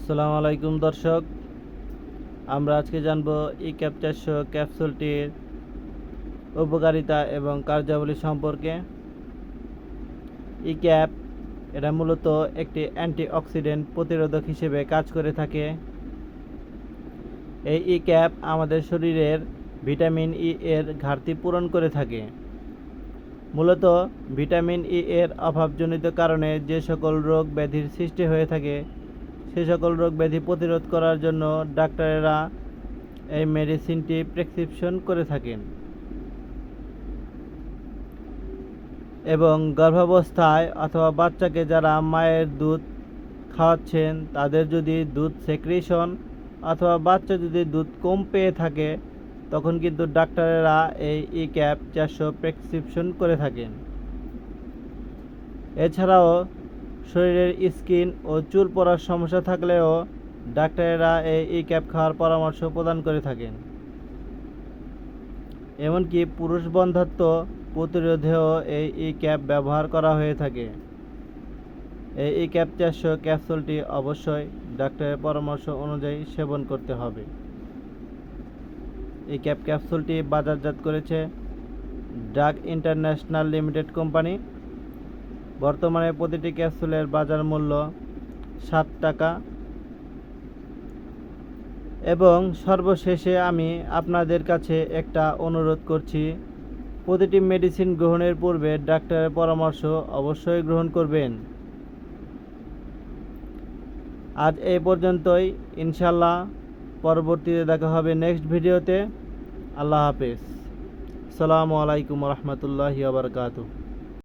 আসসালামু আলাইকুম দর্শক, আমরা আজকে জানব ই-ক্যাপ 400 ক্যাপসুলটির উপকারিতা এবং কার্যাবলী সম্পর্কে। ই-ক্যাপ এটা মূলত একটি অ্যান্টিঅক্সিডেন্ট প্রতিরোধক হিসেবে কাজ করে থাকে। এই ই-ক্যাপ আমাদের শরীরের ভিটামিন ই এর ঘাটতি পূরণ করে থাকে। মূলত ভিটামিন ই এর অভাবজনিত কারণে যে সকল রোগ ব্যাধির সৃষ্টি হয়ে থাকে সে সকল রোগ ব্যাধি প্রতিরোধ করার জন্য ডাক্তারেরা এই মেডিসিনটি প্রেসক্রিপশন করে থাকেন এবং গর্ভাবস্থায় অথবা বাচ্চাকে যারা মায়ের দুধ খাওয়াচ্ছেন তাদের যদি দুধ সেক্রেশন অথবা বাচ্চা যদি দুধ কম পেয়ে থাকে তখন কিন্তু ডাক্তারেরা এই ই-ক্যাপ 400 প্রেসক্রিপশন করে থাকেন। এছাড়াও শরীরের স্কিন ও চুল পড়ার সমস্যা থাকলেও ডাক্তারেরা এই ই-ক্যাপ খাওয়ার পরামর্শ প্রদান করে থাকেন। এমনকি পুরুষ বন্ধ্যাত্ব প্রতিরোধেও এই ই-ক্যাপ ব্যবহার করা হয়ে থাকে। এই ই-ক্যাপ 400 ক্যাপসুলটি অবশ্যই ডাক্তারের পরামর্শ অনুযায়ী সেবন করতে হবে। ই-ক্যাপ ক্যাপসুলটি বাজারজাত করেছে ড্রাগ ইন্টারন্যাশনাল লিমিটেড কোম্পানি। বর্তমানে প্রতিটি ক্যাপসুলের বাজার মূল্য 7 টাকা। এবং সর্বশেষে আমি আপনাদের কাছে একটা অনুরোধ করছি, প্রতিটি মেডিসিন গ্রহণের পূর্বে ডাক্তারের পরামর্শ অবশ্যই গ্রহণ করবেন। আজ এই পর্যন্তই, ইনশাল্লাহ পরবর্তীতে দেখা হবে নেক্সট ভিডিওতে। আল্লাহ হাফেজ। আসসালামু আলাইকুম রহমতুল্লাহি ওয়া বারাকাতুহু।